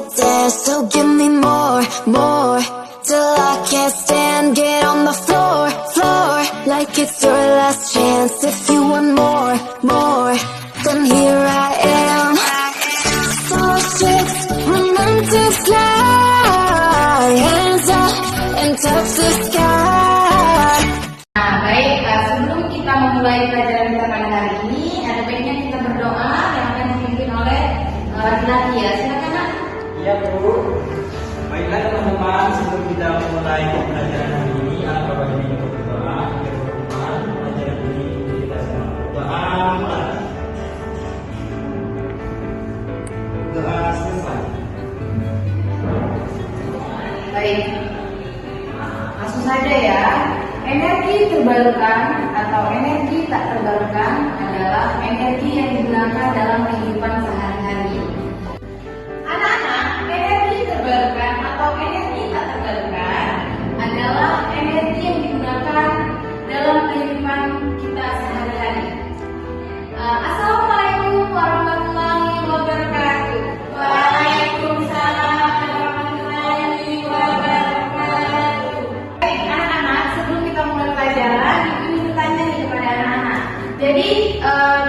right there, so give me more, more, till I can't stand. Get on the floor, floor, like it's your last chance. If you want more, more, then here I am. Star chicks, romantic fly, hands up and touch the sky. Nah, baik, sebelum kita memulai pelajaran kita pada hari ini, ada baiknya kita berdoa yang akan dipimpin oleh laki-laki ya. Silakan, Nak. Iya, Bu. Baiklah teman-teman, sebelum kita memulai pelajaran hari ini, ada bagian ini untuk berdoa. Teman-teman, pelajaran ini kita semua doa mulai. Doa selesai. Baik, langsung saja ya. Energi terbarukan atau energi tak terbarukan adalah energi yang digunakan dalam kehidupan sehari-hari. Anak-anak, energi terbarukan atau energi tak terbarukan adalah energi yang digunakan dalam kehidupan kita sehari-hari. Assalamualaikum warahmatullahi wabarakatuh. Waalaikumsalam warahmatullahi wabarakatuh. Baik, anak-anak, sebelum kita mulai pelajaran, Ibu bertanya nih kepada anak-anak. Jadi,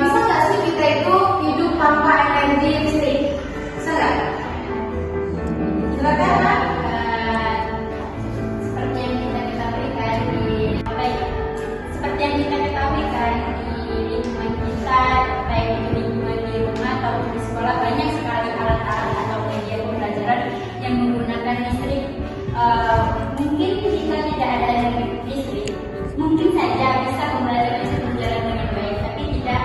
bisa nggak sih kita itu hidup tanpa energi listrik? Bisa nggak? Silakan, Nak. Seperti yang kita ketahui kan seperti yang kita ketahui kan di lingkungan kita, baik di lingkungan di rumah ataupun di sekolah, banyak sekali alat-alat atau media pembelajaran yang menggunakan listrik. Mungkin jika tidak ada energi listrik, mungkin saja bisa pembelajaran bisa berjalan dengan baik, tapi tidak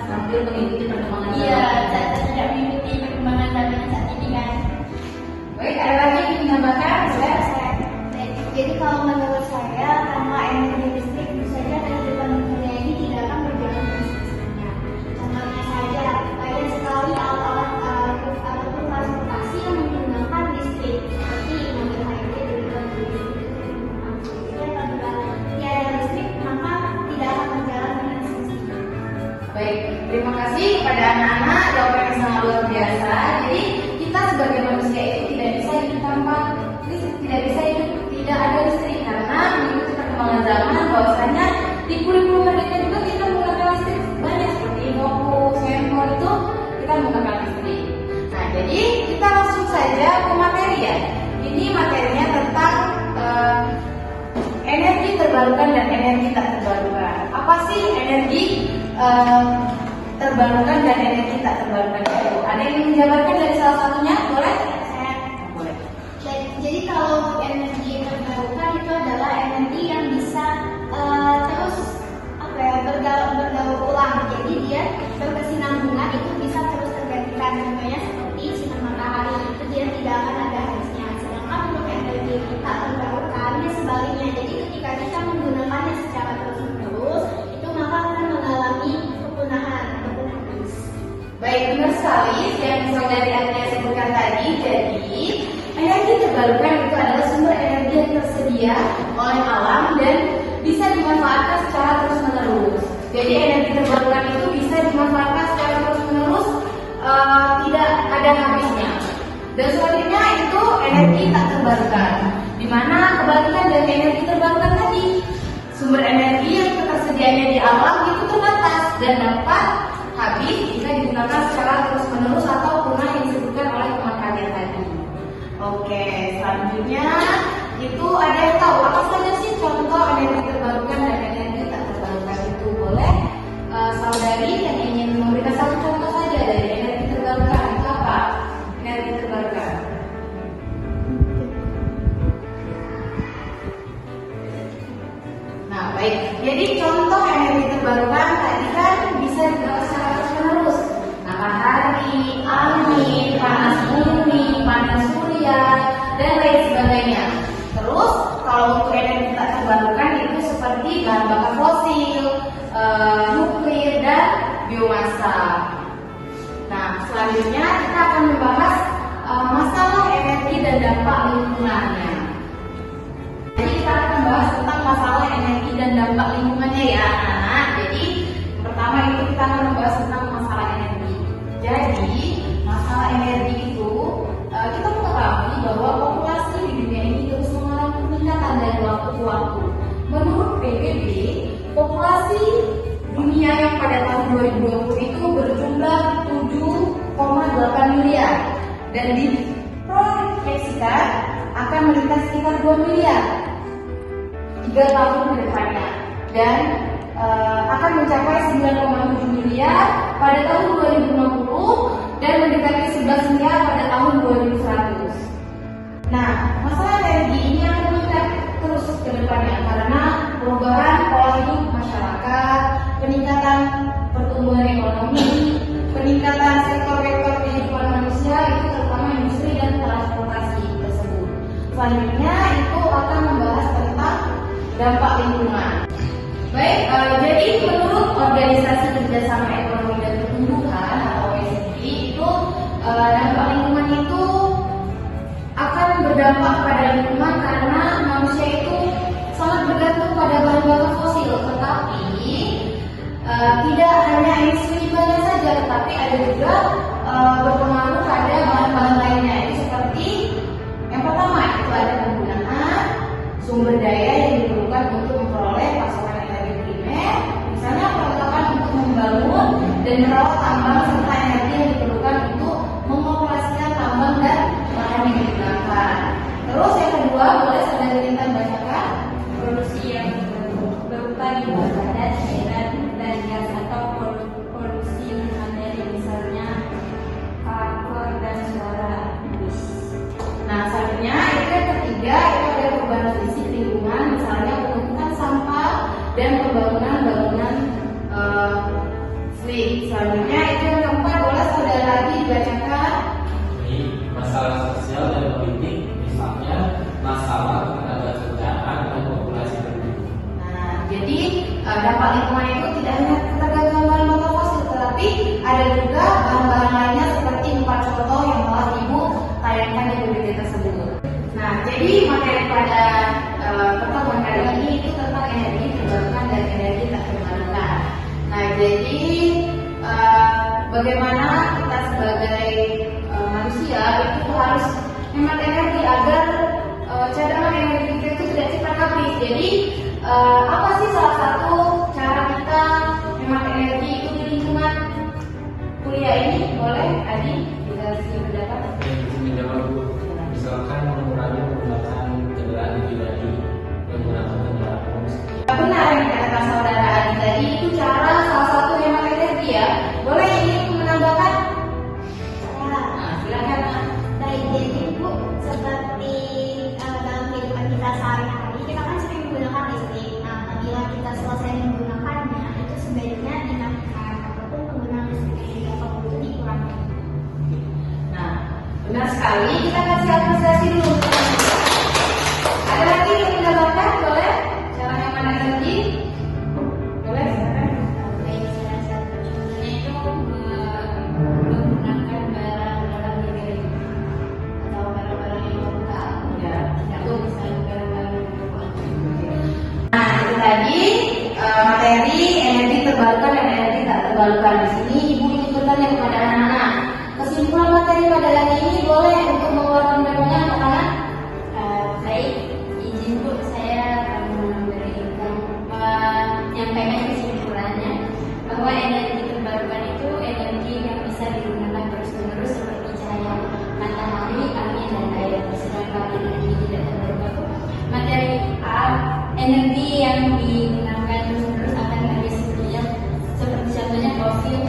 Sambil mengikuti perkembangan iya zaman. tidak mengikuti perkembangan zaman saat ini kan. Baik, ada lagi yang ingin menambahkan? Jadi kalau menurut saya, tanpa energi listrik bisa saja kehidupan dunia ini tidak akan berjalan dengan semestinya. Contohnya saja, banyak sekali alat-alat ataupun transportasi yang menggunakan listrik, seperti mobil HRD dan juga mobil jadi apabila tiada listrik, maka tidak akan berjalan dengan semestinya. Baik, terima kasih kepada anak-anak jawaban yang sangat luar biasa. Jadi kita sebagai manusia itu tidak bisa hidup tanpa listrik, tidak bisa hidup tidak ada listrik karena mengikuti perkembangan zaman. Bahwasanya di kurikulum merdeka juga kita menggunakan listrik banyak seperti fokus, handphone itu kita menggunakan listrik. Nah, jadi kita langsung saja ke materi ya. Ini materinya tentang energi terbarukan dan energi tak terbarukan. Apa sih energi terbarukan dan energi tak terbarukan itu? Ada yang ingin menjabarkan dari salah satunya? Boleh? Boleh. Jadi kalau energi terbarukan itu adalah energi yang bisa terus berdaur ulang. Jadi dia berkesinambungan, itu bisa terus tergantikan. Contohnya seperti sinar matahari, itu dia tidak akan ada habisnya. Sedangkan untuk energi tak terbarukan dia sebaliknya. Jadi ketika kita menggunakannya secara terus-menerus, itu maka akan mengalami kepunahan ataupun habis. Baik, benar sekali yang saudari Ania sebutkan tadi. Jadi energi terbarukan itu adalah sumber energi yang tersedia oleh alam dan bisa dimanfaatkan secara terus-menerus. Jadi energi terbarukan itu bisa dimanfaatkan secara terus-menerus, tidak ada habisnya. Dan selanjutnya itu energi tak terbarukan, di mana kebalikan dari energi terbarukan tadi, sumber energi yang ketersediaannya di alam itu terbatas dan dapat habis jika digunakan secara terus-menerus atau punah yang disebutkan oleh teman kalian tadi. Oke, selanjutnya itu ada yang tahu apa saja sih contoh energi terbarukan dan energi tak terbarukan itu? Boleh saudari yang ingin memberikan satu contoh saja dari energi terbarukan itu apa? Energi terbarukan. Nah, baik. Jadi contoh energi terbarukan tadi kan bisa digunakan secara terus-menerus. Matahari, angin, dan diproyeksikan akan meningkat sekitar 2 miliar 3 tahun ke depannya, dan akan mencapai 9,7 miliar pada tahun 2050 dan mendekati 11 miliar pada tahun 2100. Nah, masalah energi ini akan meningkat terus ke depannya karena perubahan pola hidup masyarakat, peningkatan pertumbuhan ekonomi, peningkatan sektor-sektor kehidupan manusia, itu terutama industri dan transportasi tersebut. Selanjutnya itu akan membahas tentang dampak lingkungan. Baik, jadi menurut Organisasi Kerjasama Ekonomi dan Pertumbuhan atau OECD itu dampak lingkungan itu akan berdampak pada lingkungan karena manusia itu sangat bergantung pada bahan bakar fosil, tetapi tidak hanya emisi limbahnya saja, tetapi ada juga berpengaruh pada bahan-bahan lainnya. Itu seperti yang pertama itu ada penggunaan sumber daya yang diperlukan untuk memperoleh pasokan energi primer, misalnya perlengkapan untuk membangun dan merawat tambang serta energi yang diperlukan untuk mengoperasikan tambang dan lahan yang digunakan. Terus yang kedua, boleh saudara Tintan bacakan? Produksi yang berupa limbah padat, cairan, dan gas atau produksi materi misalnya kapur dan suara bus. Nah, selanjutnya itu yang ketiga itu ada perubahan fisik lingkungan, misalnya penumpukan sampah dan pembangunan bangunan sling. Selanjutnya itu yang keempat, boleh saudara lagi dibacakan? Ini masalah sosial dan politik, misalnya masalah ketenagakerjaan dan populasi penduduk. Nah, jadi dampak lingkungan itu tidak hanya ketergantungan bahan bakar fosil, tetapi ada juga bahan-bahan lainnya seperti 4 contoh yang telah Ibu tayangkan di video tersebut. Nah, jadi materi pada pertemuan kali ini itu tentang energi terbarukan dan energi tak terbarukan. Nah, jadi bagaimana kita sebagai manusia itu harus hemat energi agar cadangan energi kita itu tidak cepat habis. Jadi apa sih salah satu cara kita hemat energi itu di lingkungan kuliah ini? Boleh Adi kita kasih pendapat? Menjawab Bu, misalkan mengurangi menggunakan kendaraan pribadi, menggunakan kendaraan umum. Benar yang dikatakan saudara Adi tadi, itu cara salah satu hemat energi ya. Boleh ini menambahkan? Nah, silakan. Baik, jadi Bu, seperti dalam kehidupan kita sehari-hari, kita kan sering menggunakan listrik. Nah, apabila kita selesai menggunakannya, itu sebaiknya dinaikkan ataupun penggunaan listrik yang didapat itu dikurangi. Nah, benar sekali. Kita kasih apresiasi dulu. Ada lagi yang menambahkan? Boleh? Cara hemat energi? Boleh? Silakan. Baik, salah satu contohnya itu menggunakan barang dalam negeri atau barang-barang yang lokal. Ya. Atau misalnya barang-barang yang lokal. Nah, itu tadi materi energi terbarukan dan energi tak terbarukan. Di sini Ibu ingin bertanya kepada anak-anak. Kesimpulan materi pada hari ini boleh untuk mengeluarkan mereka anak-anak? Baik, izin Bu, saya akan memberikan menyampaikan kesimpulannya bahwa energi terbarukan itu energi yang bisa digunakan terus-menerus seperti cahaya matahari, angin, dan air. Sedangkan energi tidak terbarukan itu materi energi yang digunakan terus-menerus akan habis seperti contohnya fosil.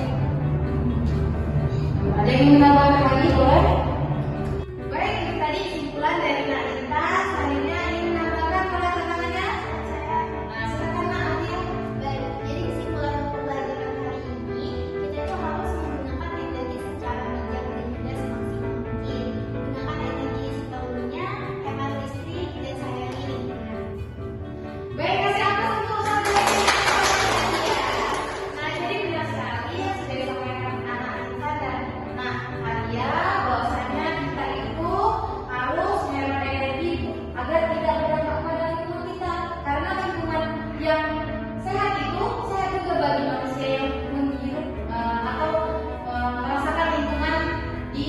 Ada yang menambahkan lagi boleh? Baik, itu tadi kesimpulan dari Nak Inta. Selanjutnya ingin menambahkan oleh teman-temannya? Nah, silakan Nak Adia. Baik, jadi kesimpulan untuk pelajaran hari ini, kita itu harus menggunakan energi secara bijak dan juga semaksimal mungkin. Gunakan energi seperlunya, hemat listrik, dan sayangi lingkungan. Baik, kasih aplaus untuk saudara. Nah, jadi benar sekali yang sudah disampaikan anak kita dan Nah, Adia, bahwasanya kita itu harus menghemat energi agar tidak berdampak pada lingkungan kita. Karena lingkungan yang sehat itu sehat juga bagi manusia yang menghirup atau merasakan lingkungan di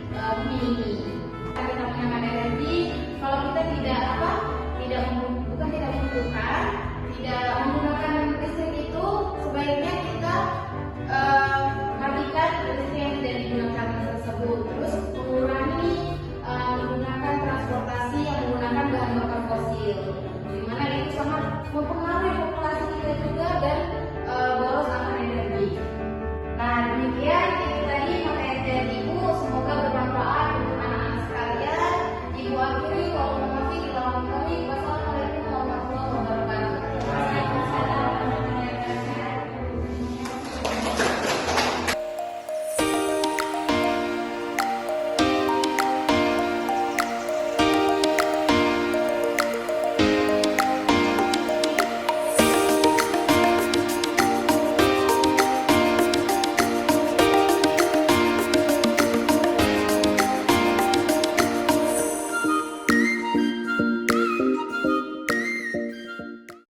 bumi ini.